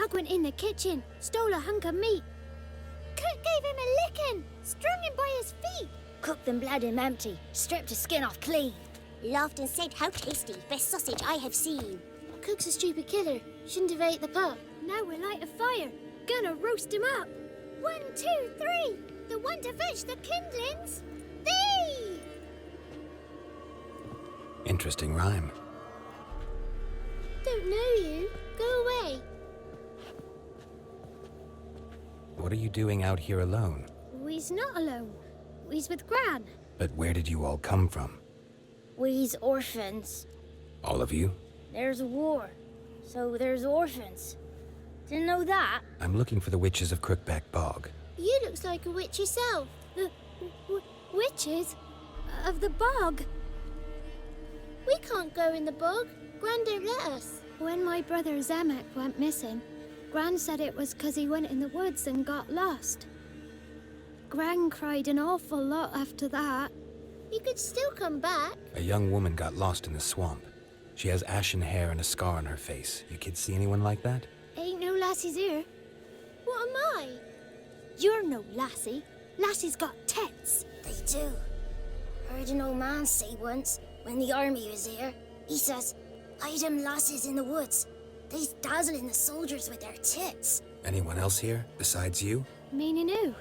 Dog went in the kitchen, stole a hunk of meat. Cook gave him a licking, strung him by his feet. Cooked them bled him empty, stripped his skin off clean. Laughed and said, how tasty, best sausage I have seen. Cook's a stupid killer, shouldn't have ate the pup. Now we'll light a fire, gonna roast him up. 1, 2, 3, the one to fetch the kindlings. Thee! Interesting rhyme. Don't know you. Go away. What are you doing out here alone? We's not alone. We's with Gran. But where did you all come from? We's orphans. All of you? There's a war, so there's orphans. Didn't know that? I'm looking for the witches of Crookback Bog. You looks like a witch yourself. The witches of the bog. We can't go in the bog. Gran don't let us. When my brother Zemek went missing, Gran said it was 'cause he went in the woods and got lost. Gran cried an awful lot after that. You could still come back. A young woman got lost in the swamp. She has ashen hair and a scar on her face. You kids see anyone like that? Ain't no lassies here. What am I? You're no lassie. Lassie's got tits. They do. Heard an old man say once, when the army was here, he says, hide them lasses in the woods. They's dazzling the soldiers with their tits. Anyone else here, besides you? Meaning who?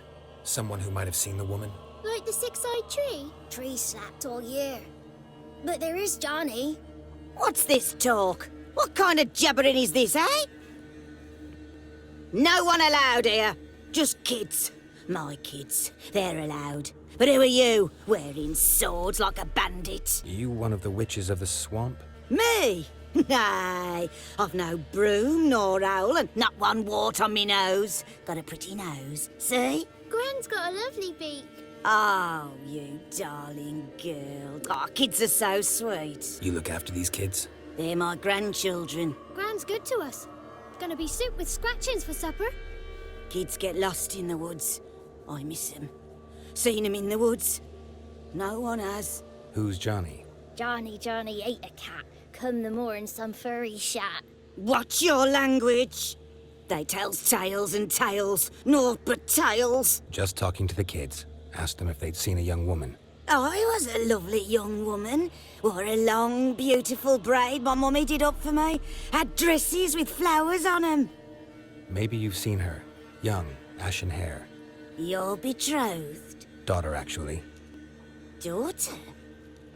Someone who might have seen the woman? Like the six-eyed tree? Tree slapped all year. But there is Johnny. What's this talk? What kind of jabbering is this, eh? No one allowed here. Just kids. My kids. They're allowed. But who are you, wearing swords like a bandit? You one of the witches of the swamp? Me? Nay, I've no broom nor owl and not one wart on me nose. Got a pretty nose, see? Gran's got a lovely beak. Oh, you darling girl. Oh, kids are so sweet. You look after these kids? They're my grandchildren. Gran's good to us. Gonna be soup with scratchings for supper. Kids get lost in the woods. I miss them. Seen them in the woods. No one has. Who's Johnny? Johnny ate a cat. Come the moor in some furry shat. Watch your language. They tells tales and tales, naught but tales. Just talking to the kids. Asked them if they'd seen a young woman. I was a lovely young woman. Wore a long, beautiful braid my mummy did up for me. Had dresses with flowers on 'em. Maybe you've seen her. Young, ashen hair. You're betrothed? Daughter, actually. Daughter?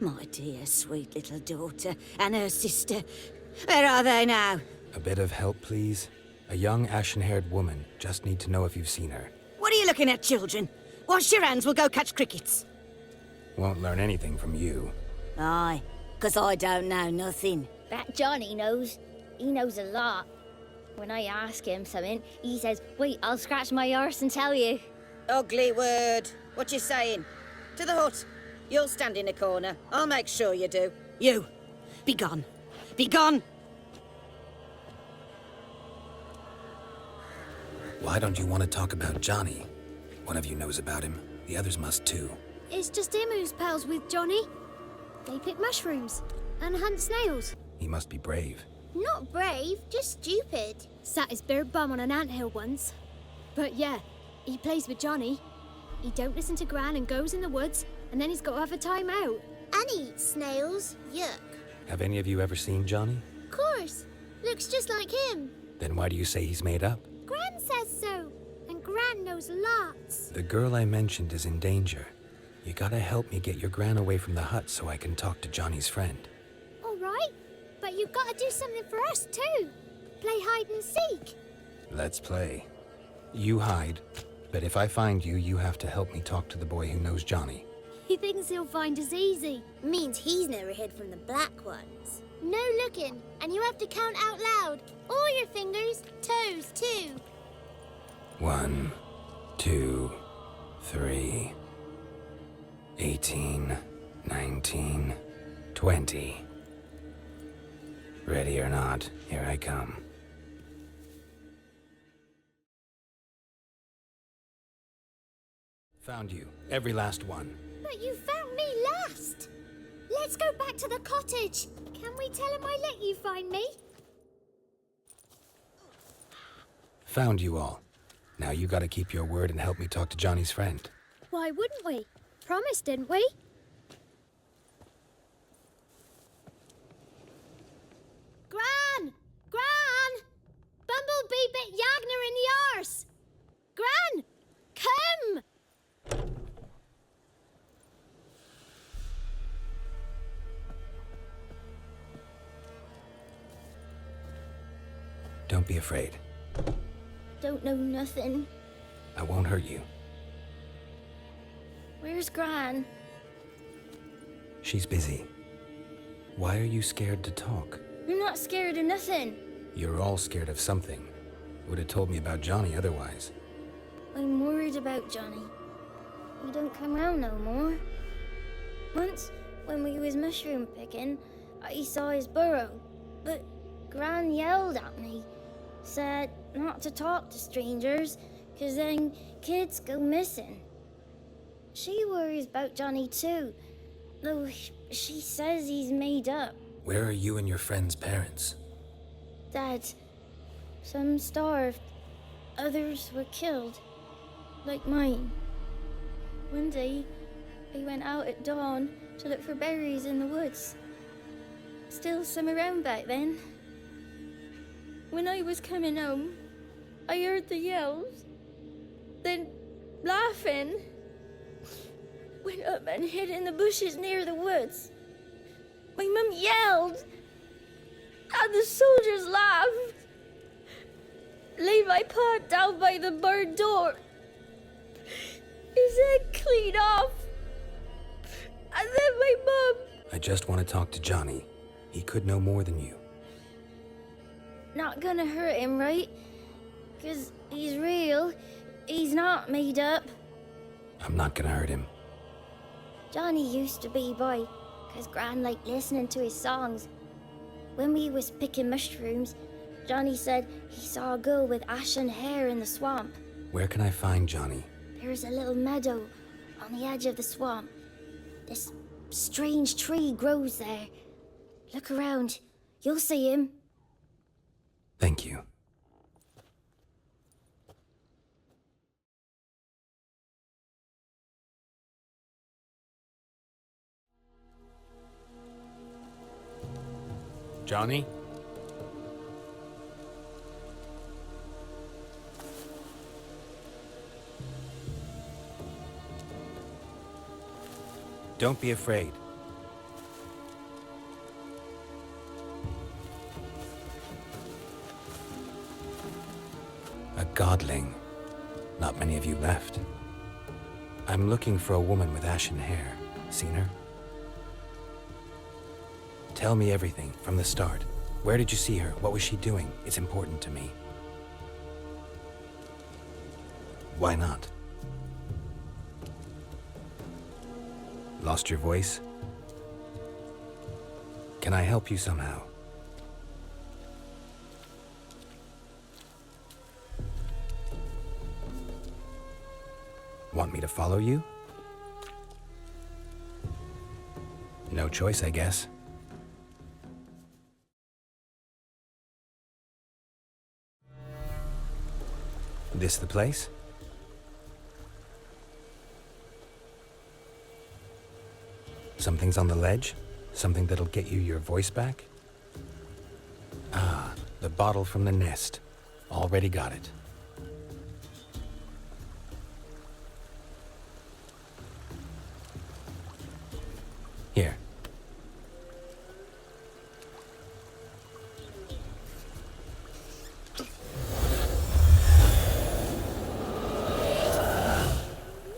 My dear, sweet little daughter. And her sister. Where are they now? A bit of help, please? A young, ashen-haired woman. Just need to know if you've seen her. What are you looking at, children? Wash your hands, we'll go catch crickets. Won't learn anything from you. Aye, 'cause I don't know nothing. That Johnny knows. He knows a lot. When I ask him something, he says, wait, I'll scratch my arse and tell you. Ugly word. What you saying? To the hut. You'll stand in a corner. I'll make sure you do. You, be gone. Be gone! Why don't you want to talk about Johnny? One of you knows about him. The others must too. It's just him who's pals with Johnny. They pick mushrooms and hunt snails. He must be brave. Not brave, just stupid. Sat his bare bum on an anthill once. But yeah, he plays with Johnny. He don't listen to Gran and goes in the woods, and then he's got to have a time out. And he eats snails. Yuck. Have any of you ever seen Johnny? Of course. Looks just like him. Then why do you say he's made up? Gran says so. And Gran knows lots. The girl I mentioned is in danger. You gotta help me get your Gran away from the hut so I can talk to Johnny's friend. All right. But you've got to do something for us too. Play hide and seek. Let's play. You hide, but if I find you, you have to help me talk to the boy who knows Johnny. He thinks he'll find us easy. Means he's never hid from the black ones. No looking, and you have to count out loud. All your fingers, toes too. 1, 2, 3, 18, 19, 20. Ready or not, here I come. Found you, every last one. But you found me last. Let's go back to the cottage. Can we tell him I let you find me? Found you all. Now you gotta keep your word and help me talk to Johnny's friend. Why wouldn't we? Promised, didn't we? Gran! Gran! Bumblebee bit Yagner in the arse! Gran! Come! Don't be afraid. Don't know nothing. I won't hurt you. Where's Gran? She's busy. Why are you scared to talk? I'm not scared of nothing. You're all scared of something. Would have told me about Johnny otherwise. I'm worried about Johnny. He don't come round no more. Once, when we was mushroom picking, I saw his burrow, but Gran yelled at me, said not to talk to strangers, 'cause then kids go missing. She worries about Johnny too, though she says he's made up. Where are you and your friend's parents? Dad, some starved, others were killed, like mine. One day, I went out at dawn to look for berries in the woods. Still some around back then. When I was coming home, I heard the yells, then laughing. Went up and hid in the bushes near the woods. My mum yelled, and the soldiers laughed. Laid my pa down by the barn door. His head clean off. And then my mum... I just want to talk to Johnny. He could know more than you. Not gonna hurt him, right? 'Cause he's real. He's not made up. I'm not gonna hurt him. Johnny used to be boy, 'cause Gran liked listening to his songs. When we was picking mushrooms, Johnny said he saw a girl with ashen hair in the swamp. Where can I find Johnny? There's a little meadow on the edge of the swamp. This strange tree grows there. Look around. You'll see him. Thank you. Johnny? Don't be afraid. A godling. Not many of you left. I'm looking for a woman with ashen hair. Seen her? Tell me everything from the start. Where did you see her? What was she doing? It's important to me. Why not? Lost your voice? Can I help you somehow? Want me to follow you? No choice, I guess. This the place? Something's on the ledge? Something that'll get you your voice back? Ah, the bottle from the nest. Already got it. Here.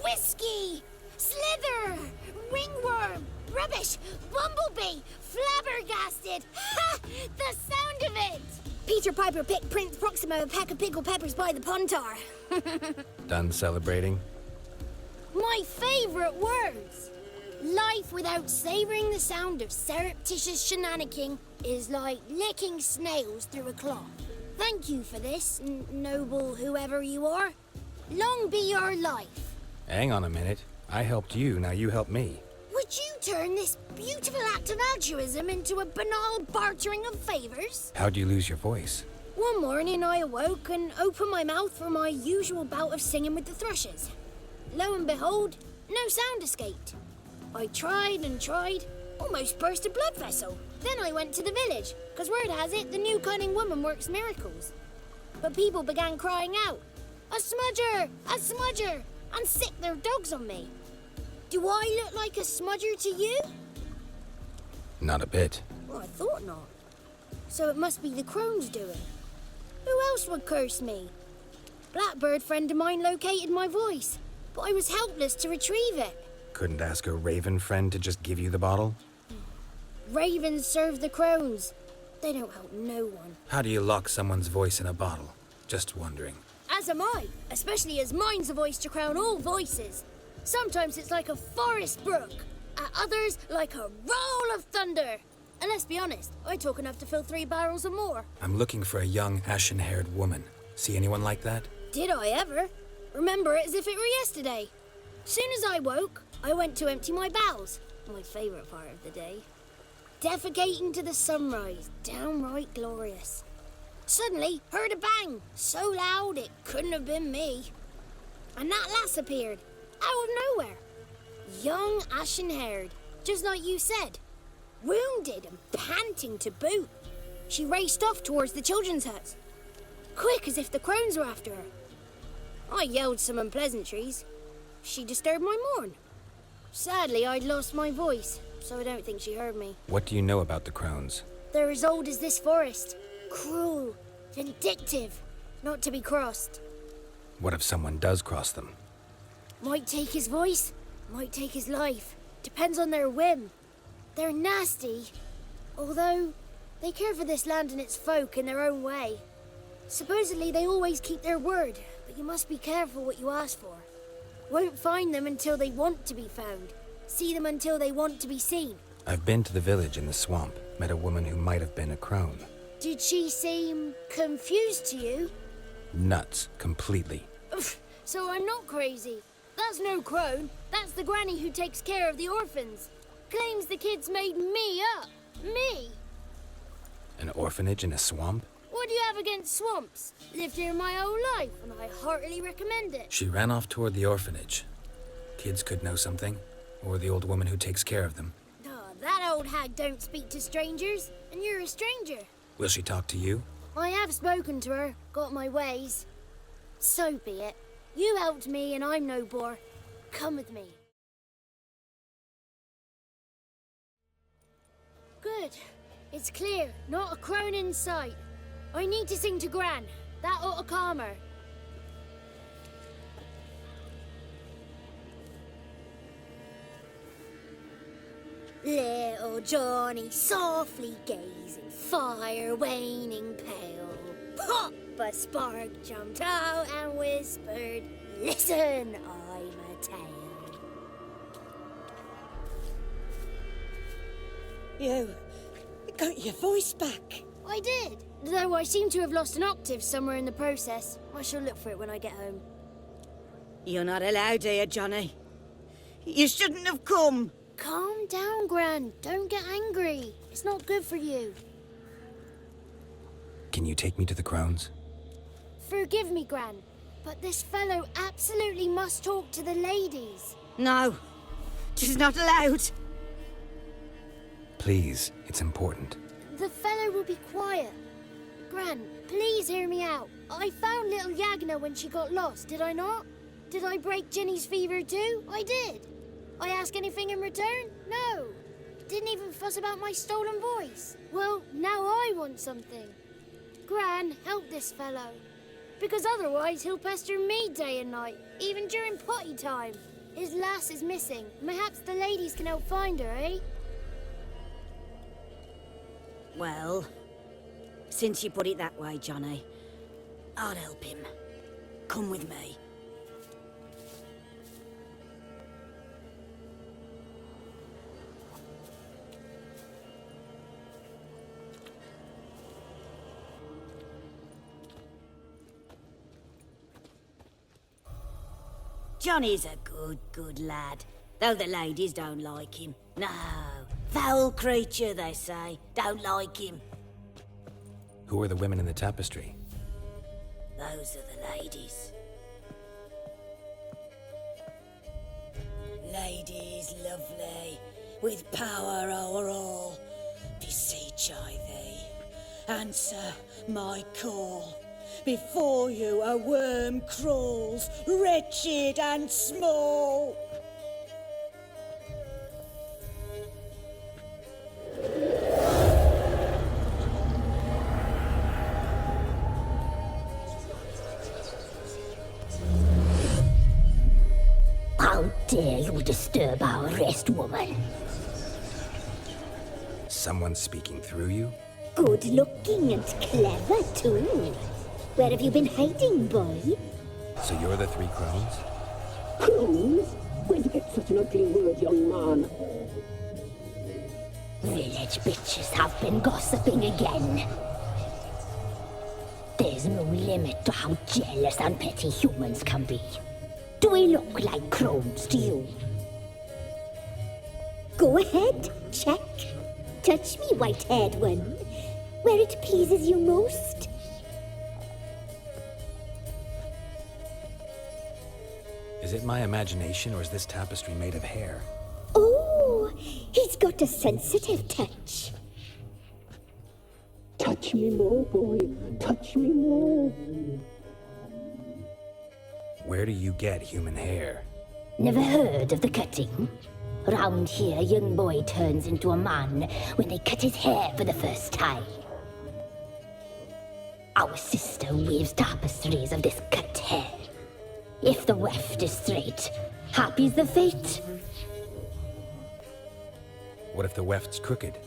Whiskey! Slither! Ringworm! Rubbish! Bumblebee! Flabbergasted! Ha! The sound of it! Peter Piper picked Prince Proximo a pack of pickled peppers by the puntar. Done celebrating? My favourite words! Life without savouring the sound of surreptitious shenanigans is like licking snails through a cloth. Thank you for this, noble whoever you are. Long be your life. Hang on a minute. I helped you, now you help me. Would you turn this beautiful act of altruism into a banal bartering of favours? How'd you lose your voice? One morning I awoke and opened my mouth for my usual bout of singing with the thrushes. Lo and behold, no sound escaped. I tried and tried, almost burst a blood vessel. Then I went to the village, because word has it the new cunning woman works miracles. But people began crying out, "A smudger! A smudger!" and sick their dogs on me. Do I look like a smudger to you? Not a bit. Well, I thought not. So it must be the crone's doing. Who else would curse me? Blackbird friend of mine located my voice, but I was helpless to retrieve it. Couldn't ask a raven friend to just give you the bottle? Ravens serve the crones. They don't help no one. How do you lock someone's voice in a bottle? Just wondering. As am I, especially as mine's a voice to crown all voices. Sometimes it's like a forest brook, at others like a roll of thunder. And let's be honest, I talk enough to fill 3 barrels or more. I'm looking for a young, ashen-haired woman. See anyone like that? Did I ever? Remember it as if it were yesterday. Soon as I woke, I went to empty my bowels. My favourite part of the day. Defecating to the sunrise, downright glorious. Suddenly, heard a bang, so loud it couldn't have been me. And that lass appeared, out of nowhere. Young, ashen-haired, just like you said. Wounded and panting to boot. She raced off towards the children's huts, quick as if the crones were after her. I yelled some unpleasantries. She disturbed my morn. Sadly, I'd lost my voice, so I don't think she heard me. What do you know about the crones? They're as old as this forest. Cruel, vindictive, not to be crossed. What if someone does cross them? Might take his voice, might take his life. Depends on their whim. They're nasty, although they care for this land and its folk in their own way. Supposedly they always keep their word, but you must be careful what you ask for. Won't find them until they want to be found. See them until they want to be seen. I've been to the village in the swamp, met a woman who might have been a crone. Did she seem confused to you? Nuts, completely. So I'm not crazy. That's no crone. That's the granny who takes care of the orphans. Claims the kids made me up. Me! An orphanage in a swamp? What do you have against swamps? Lived here my whole life, and I heartily recommend it. She ran off toward the orphanage. Kids could know something, or the old woman who takes care of them. Oh, that old hag don't speak to strangers, and you're a stranger. Will she talk to you? I have spoken to her, got my ways. So be it. You helped me, and I'm no bore. Come with me. Good. It's clear, not a crone in sight. I need to sing to Gran. That ought to calm her. Little Johnny softly gazing, fire waning pale. Pop! A spark jumped out and whispered, "Listen, I'm a tale." You got your voice back. I did, though I seem to have lost an octave somewhere in the process. I shall look for it when I get home. You're not allowed here, Johnny. You shouldn't have come. Calm down, Gran. Don't get angry. It's not good for you. Can you take me to the crones? Forgive me, Gran, but this fellow absolutely must talk to the ladies. No, she's not allowed. Please, it's important. The fellow will be quiet. Gran, please hear me out. I found little Yagna when she got lost, did I not? Did I break Ginny's fever too? I did. I ask anything in return? No. Didn't even fuss about my stolen voice. Well, now I want something. Gran, help this fellow. Because otherwise he'll pester me day and night, even during potty time. His lass is missing. Perhaps the ladies can help find her, eh? Well, since you put it that way, Johnny, I'll help him. Come with me. Johnny's a good lad, though the ladies don't like him. No, foul creature, they say. Don't like him. Who are the women in the tapestry? Those are the ladies. Ladies lovely, with power o'er all, beseech I thee, answer my call. Before you a worm crawls, wretched and small. How dare you disturb our rest, woman? Someone speaking through you? Good looking and clever, too. Where have you been hiding, boy? So you're the three crones? Crones? Where'd you get such an ugly word, young man? Village bitches have been gossiping again. There's no limit to how jealous and petty humans can be. Do we look like crones to you? Go ahead, check. Touch me, white-haired one, where it pleases you most. Is it my imagination, or is this tapestry made of hair? Oh, he's got a sensitive touch. Touch me more, boy. Touch me more. Where do you get human hair? Never heard of the cutting? Round here, a young boy turns into a man when they cut his hair for the first time. Our sister weaves tapestries of this cut hair. If the weft is straight, happy's the fate. What if the weft's crooked?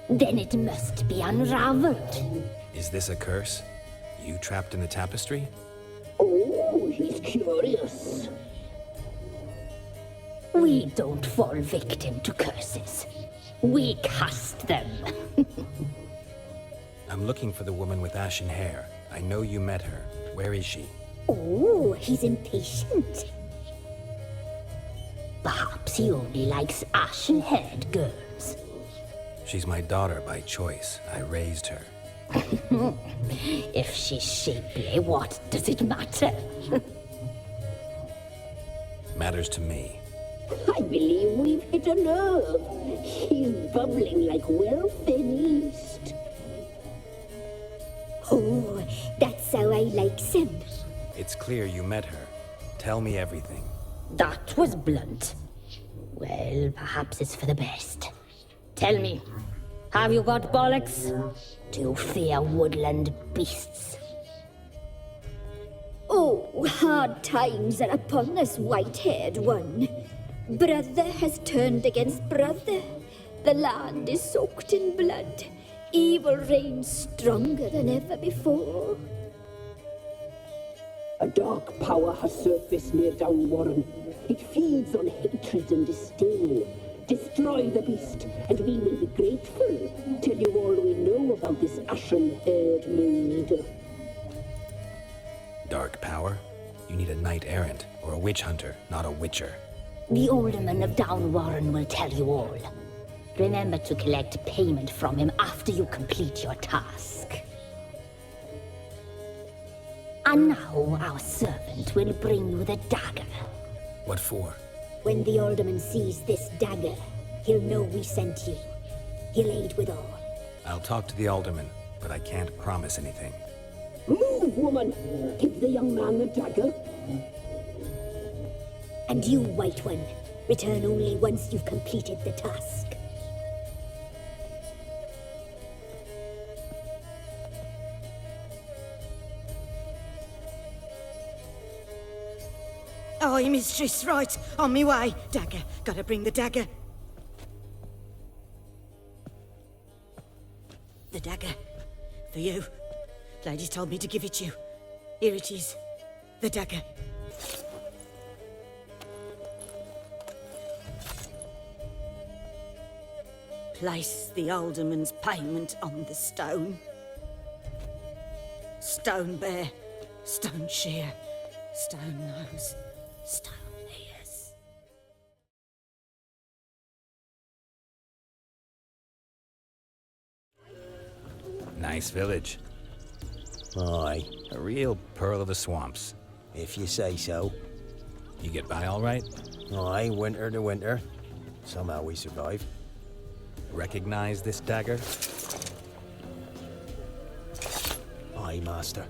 Then it must be unraveled. Is this a curse? You trapped in the tapestry? Oh, he's curious. We don't fall victim to curses. We cast them. I'm looking for the woman with ashen hair. I know you met her. Where is she? Oh, he's impatient. Perhaps he only likes ashen-haired girls. She's my daughter by choice. I raised her. If she's shapely, what does it matter? Matters to me. I believe we've hit a nerve. He's bubbling like well-fed yeast. Oh, that's how I likes him. It's clear you met her. Tell me everything. That was blunt. Well, perhaps it's for the best. Tell me, have you got bollocks? Do you fear woodland beasts? Oh, hard times are upon us, white-haired one. Brother has turned against brother. The land is soaked in blood. Evil reigns stronger than ever before. A dark power has surfaced near Downwarren. It feeds on hatred and disdain. Destroy the beast, and we will be grateful. Tell you all we know about this ashen-haired maid. Dark power? You need a knight errant or a witch hunter, not a witcher. The alderman of Downwarren will tell you all. Remember to collect payment from him after you complete your task. And now our servant will bring you the dagger. What for? When the alderman sees this dagger, he'll know we sent you. He'll aid with all. I'll talk to the alderman, but I can't promise anything. Move, woman! Give the young man the dagger. And you, White One, return only once you've completed the task. Aye, mistress, right. On me way. Dagger. Gotta bring the dagger. The dagger. For you. Ladies told me to give it you. Here it is. The dagger. Place the alderman's payment on the stone. Stone bear, stone shear, stone nose, stone ears. Nice village. Aye, A real pearl of the swamps. if you say so. You get by all right? Aye, winter to winter. Somehow we survive. Recognize this dagger? Aye, master.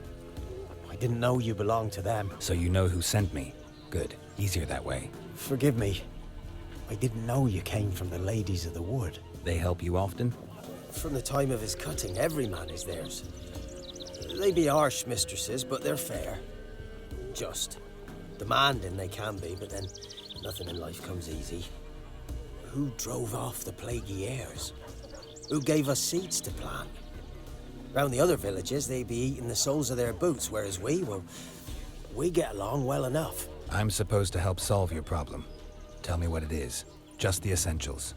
I didn't know you belonged to them. So you know who sent me. Good. Easier that way. Forgive me. I didn't know you came from the Ladies of the Wood. They help you often? From the time of his cutting, every man is theirs. They be harsh mistresses, but they're fair. Just. Demanding they can be, but then nothing in life comes easy. Who drove off the plaguey airs? Who gave us seeds to plant? Round the other villages, they be eating the soles of their boots, whereas we get along well enough. I'm supposed to help solve your problem. Tell me what it is. Just the essentials.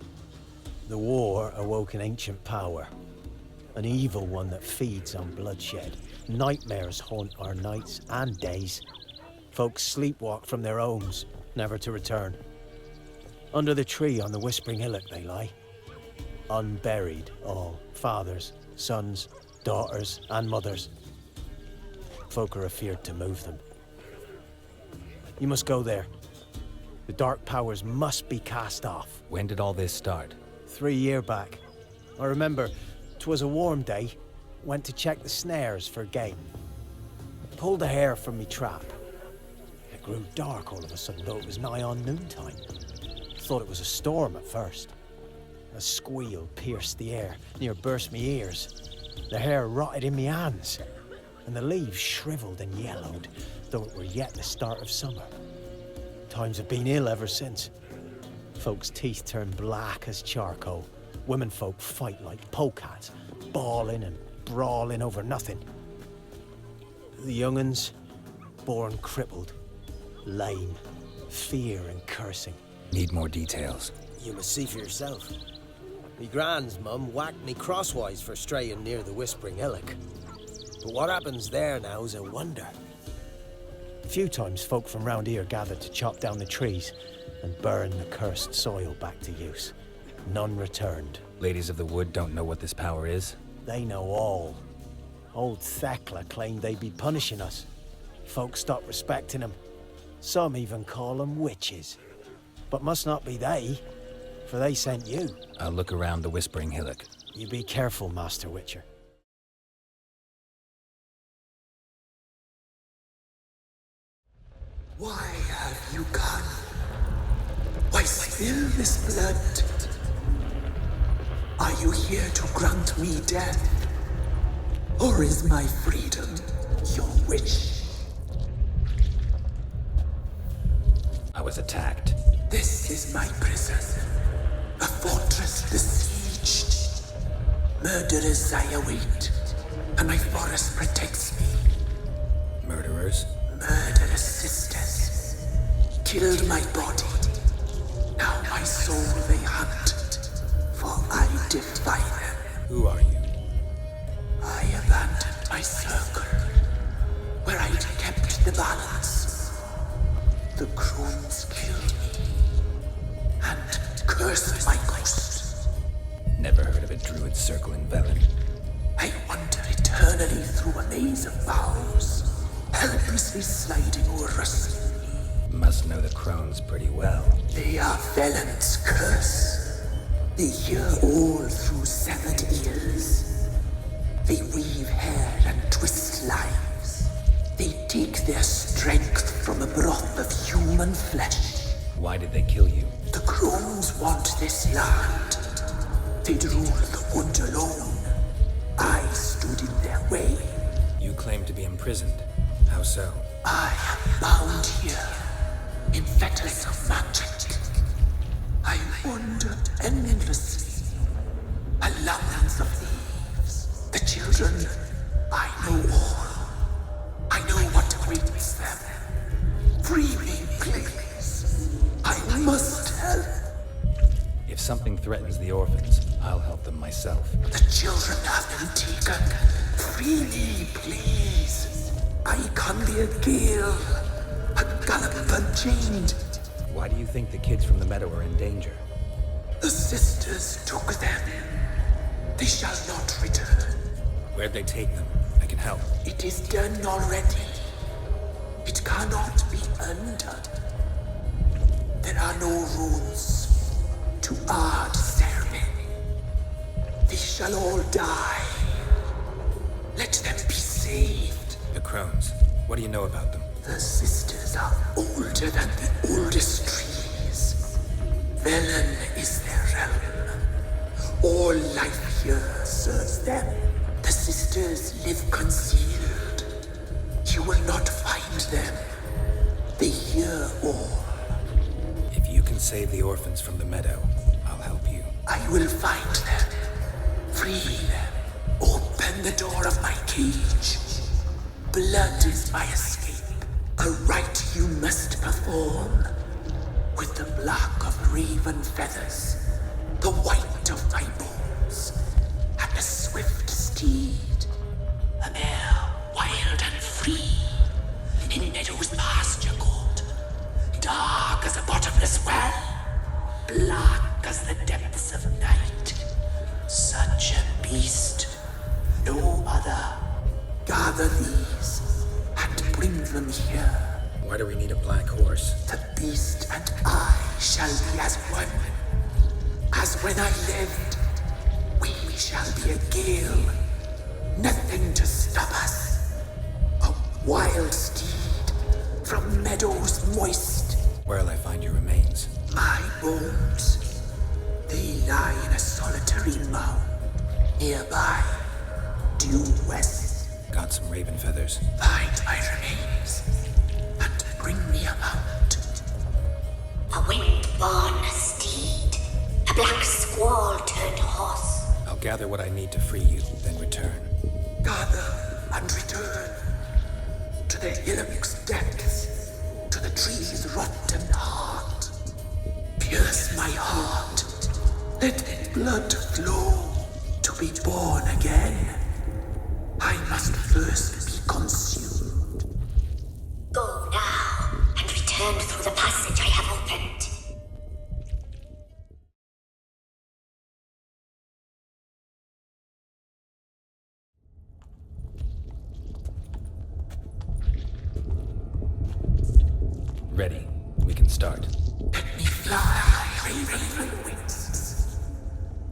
The war awoke an ancient power. An evil one that feeds on bloodshed. Nightmares haunt our nights and days. Folks sleepwalk from their homes, never to return. Under the tree on the Whispering Hillock they lie. Unburied all, fathers, sons, daughters and mothers. Folk are afeard to move them. You must go there. The dark powers must be cast off. When did all this start? 3 year back. I remember 'twas a warm day. Went to check the snares for game. Pulled a hare from me trap. It grew dark all of a sudden, though it was nigh on noontime. Thought it was a storm at first. A squeal pierced the air, near burst me ears. The hare rotted in me hands, and the leaves shriveled and yellowed, though it were yet the start of summer. Times have been ill ever since. Folks' teeth turn black as charcoal. Women folk fight like polecats, bawling and brawling over nothing. The young'uns, born crippled, lame, fear and cursing. Need more details. You must see for yourself. Me grand's mum whacked me crosswise for straying near the Whispering Hillock. But what happens there now is a wonder. A few times folk from round here gathered to chop down the trees and burn the cursed soil back to use. None returned. Ladies of the Wood don't know what this power is? They know all. Old Thekla claimed they'd be punishing us. Folk stopped respecting them. Some even call them witches. But must not be they, for they sent you. I'll look around the Whispering Hillock. You be careful, Master Witcher. Why have you gone? Why spill this blood? Are you here to grant me death? Or is my freedom your wish? I was attacked. This is my prison. A fortress besieged. Murderers I await, and my forest protects me. Murderers? Murderous sisters killed my body. Now my soul they hunt, for I defy them. Who are you? I abandoned my circle, where I'd kept the balance. The crones killed me, and cursed my ghost. Never heard of a druid circle in Velen. I wander eternally through a maze of boughs, helplessly sliding o'er us. Must know the crones pretty well. They are Velen's curse. They hear all through severed ears. They weave hair and twist lives. They take their strength from a broth of human flesh. Why did they kill you? The crones want this land. They'd rule the wood alone. I stood in their way. You claim to be imprisoned. How so? I am bound here, in fetters of magic. I wandered endlessly, a labyrinth of thieves. The children, I know all. I know what awaits them. Free me, please. I must help. If something threatens the orphans, I'll help them myself. The children have been taken. Free me, please. I can be a gale, a gallop unchained. Why do you think the kids from the meadow are in danger? The sisters took them. They shall not return. Where'd they take them? I can help. It is done already. It cannot be undone. There are no rules to our ceremony. They shall all die. Let them be saved. The crones. What do you know about them? The sisters are older than the oldest trees. Velen is their realm. All life here serves them. The sisters live concealed. You will not find them. They hear all. If you can save the orphans from the meadow, I'll help you. I will find them. Free them. Open the door of my cage. Blood is my escape. A rite you must perform. With the black of raven feathers, the white of my bones, and a swift steed. A mare wild and free, in meadows pasture gold, dark as a bottomless well, black as the depths of night. Such a beast, no other. Gather these and bring them here. Why do we need a black horse? The beast and I shall be as one. As when I lived, we shall be a gale. Nothing to stop us. A wild steed from meadows moist. Where'll I find your remains? My bones, they lie in a solitary mound nearby, due west. Got some raven feathers. Find my remains and bring me a mount. A wind-born steed. A black squall turned horse. I'll gather what I need to free you, then return. Gather and return to the hillock's depths, to the tree's rotten heart. Pierce my heart. Let blood flow to be born again. I must first be consumed. Go now and return through the passage I have opened. Ready. We can start. Let me fly, raven wings.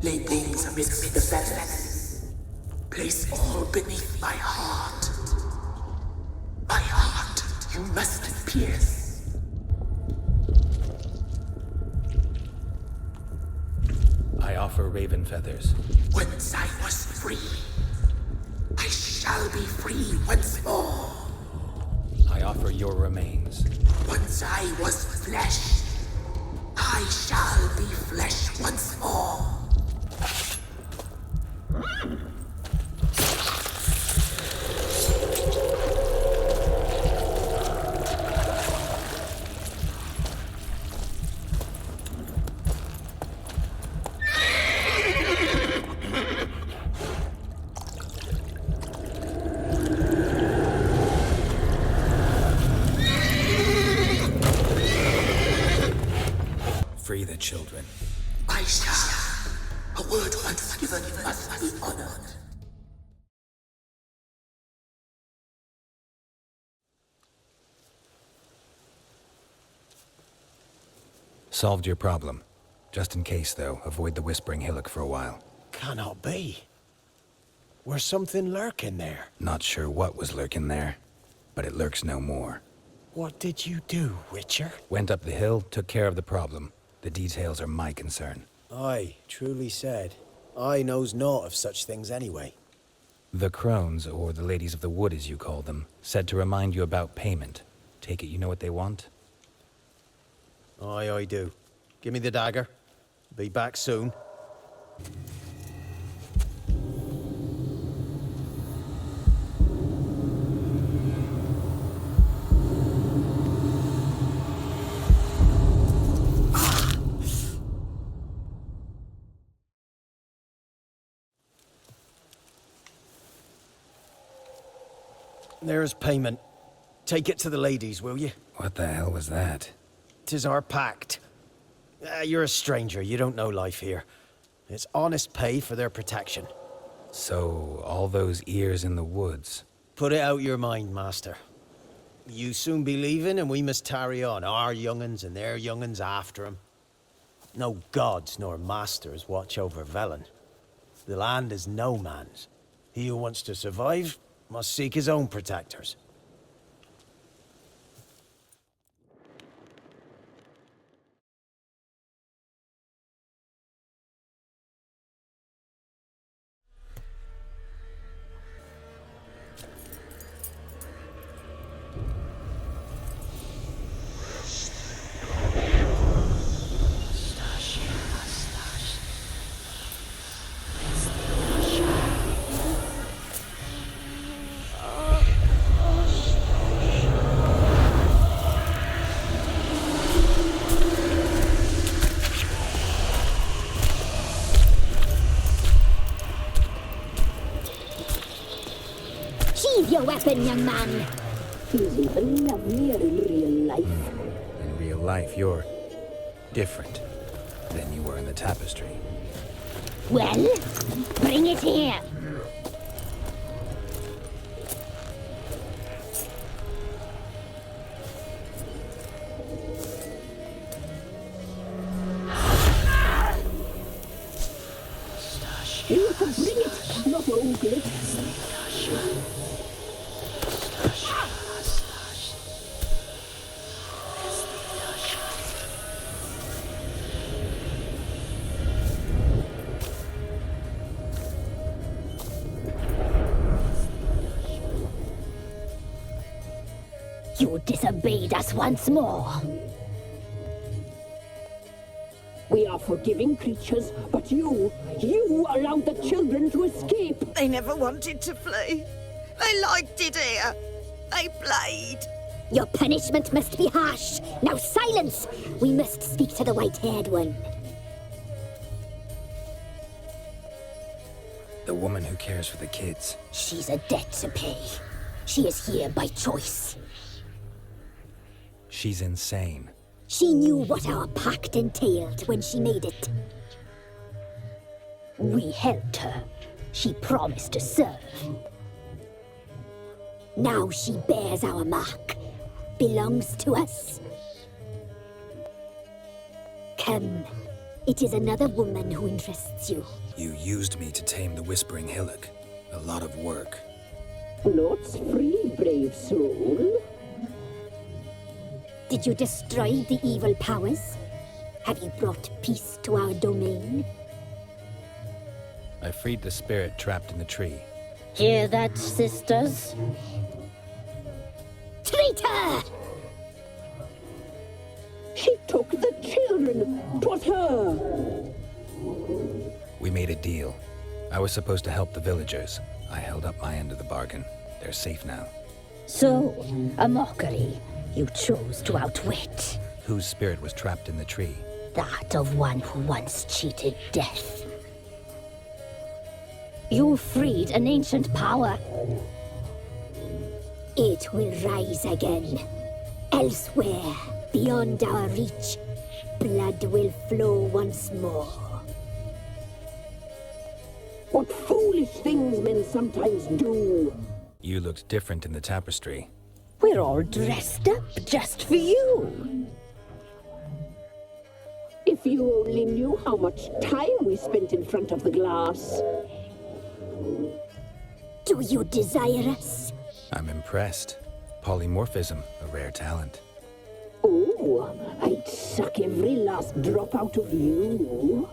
Lay things amidst the feathers. Place all beneath my heart. My heart you must pierce. I offer raven feathers. Once I was free, I shall be free once more. I offer your remains. Once I was flesh, I shall be flesh once more. Free the children. I shall. A word once given must be honored. Solved your problem. Just in case, though, avoid the Whispering Hillock for a while. Cannot be. Where's something lurking there? Not sure what was lurking there, but it lurks no more. What did you do, Witcher? Went up the hill, took care of the problem. The details are my concern. Aye, truly said. I knows naught of such things anyway. The crones, or the ladies of the wood as you call them, said to remind you about payment. Take it you know what they want? Aye, I do. Give me the dagger. Be back soon. There's payment. Take it to the ladies, will you? What the hell was that? 'Tis our pact. You're a stranger, you don't know life here. It's honest pay for their protection. So, all those ears in the woods. Put it out your mind, master. You soon be leaving, and we must tarry on, our young'uns and their young'uns after 'em. No gods nor masters watch over Velen. The land is no man's. He who wants to survive must seek his own protectors. Sheathe your weapon, young man. He's even lovelier in real life. In real life, you're different than you were in the tapestry. Well, bring it here. You can bring it, not ogle it. You disobeyed us once more. We are forgiving creatures, but you allowed the children to escape. They never wanted to flee. They liked it here. They played. Your punishment must be harsh. Now silence! We must speak to the white-haired one. The woman who cares for the kids. She's a debt to pay. She is here by choice. She's insane. She knew what our pact entailed when she made it. We helped her. She promised to serve. Now she bears our mark. Belongs to us. Come. It is another woman who interests you. You used me to tame the Whispering Hillock. A lot of work. Knots free, brave soul. Did you destroy the evil powers? Have you brought peace to our domain? I freed the spirit trapped in the tree. Hear that, sisters? Traitor! She took the children. 'Twas her. We made a deal. I was supposed to help the villagers. I held up my end of the bargain. They're safe now. So, a mockery you chose to outwit. Whose spirit was trapped in the tree? That of one who once cheated death. You freed an ancient power. It will rise again. Elsewhere, beyond our reach, blood will flow once more. What foolish things men sometimes do. You looked different in the tapestry. We're all dressed up just for you. If you only knew how much time we spent in front of the glass. Do you desire us? I'm impressed. Polymorphism, a rare talent. Oh, I'd suck every last drop out of you.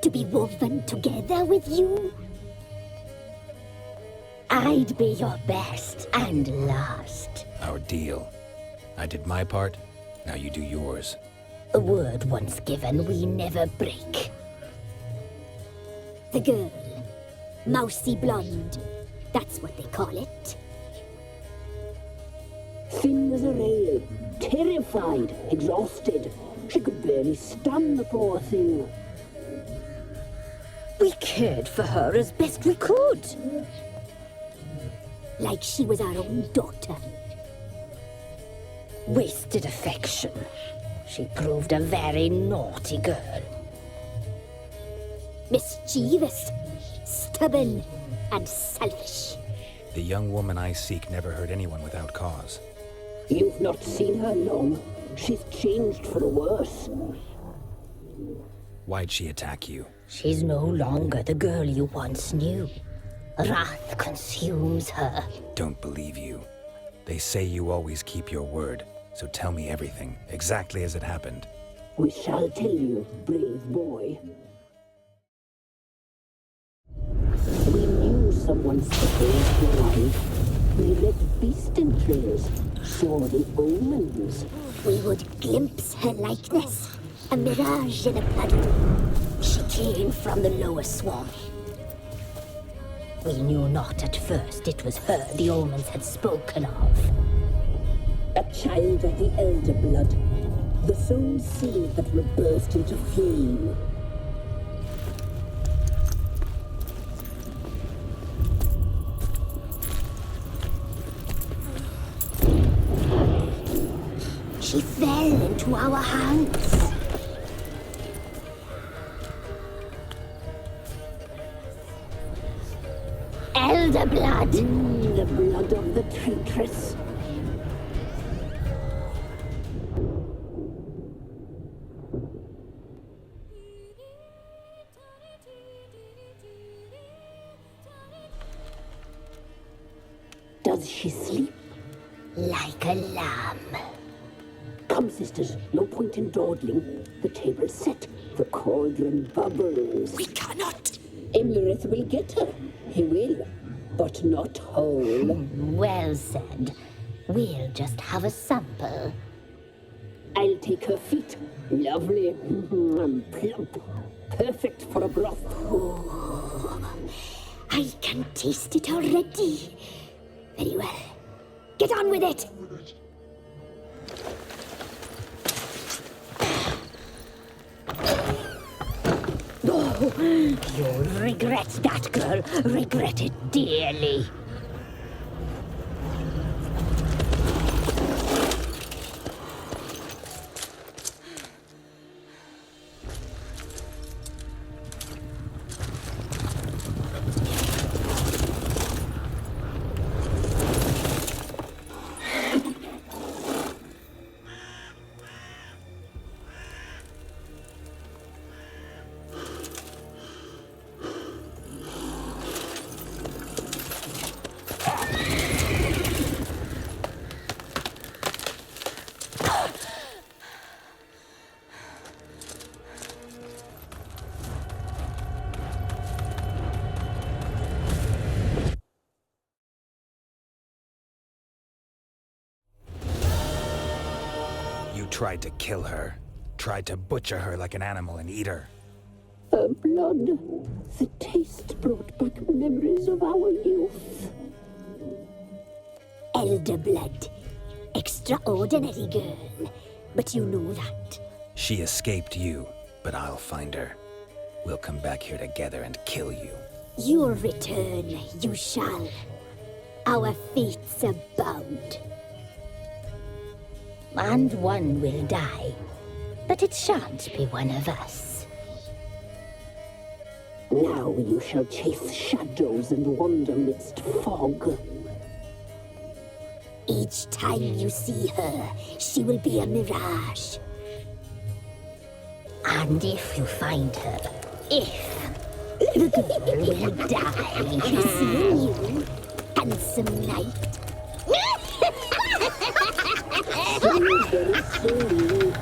To be woven together with you? I'd be your best and last. Our deal. I did my part, now you do yours. A word once given, we never break. The girl. Mousy blonde. That's what they call it. Thin as a rail, terrified, exhausted. She could barely stand, the poor thing. We cared for her as best we could. Like she was our own daughter. Wasted affection. She proved a very naughty girl. mischievous, stubborn, and selfish. The young woman I seek never hurt anyone without cause. You've not seen her long. She's changed for the worse. Why'd she attack you? She's no longer the girl you once knew. Wrath consumes her. Don't believe you. They say you always keep your word, so tell me everything, exactly as it happened. We shall tell you, brave boy. We knew someone supposed to arrive. We read beast entrails, saw the omens. We would glimpse her likeness, a mirage in a puddle. She came from the lower swamp. We knew not at first it was her the omens had spoken of. A child of the Elder Blood, the soul seed that will burst into flame. She fell into our hands. Elder blood. The blood of the traitress. Does she sleep? Like a lamb. Come, sisters, no point in dawdling. The table's set, the cauldron bubbles. We cannot. Imlerith will get her. He will, but not whole. Well said. We'll just have a sample. I'll take her feet. Lovely. And plump. Perfect for a broth. I can taste it already. Very well. Get on with it. You'll regret that, girl. Regret it dearly. You tried to kill her. Tried to butcher her like an animal and eat her. Her blood. The taste brought back memories of our youth. Elder blood. Extraordinary girl. But you know that. She escaped you, but I'll find her. We'll come back here together and kill you. You'll return, you shall. Our fates are bound. And one will die. But it shan't be one of us. Now you shall chase shadows and wander midst fog. Each time you see her, she will be a mirage. And if you find her, the girl will die. Seeing you, handsome knight. Very slowly.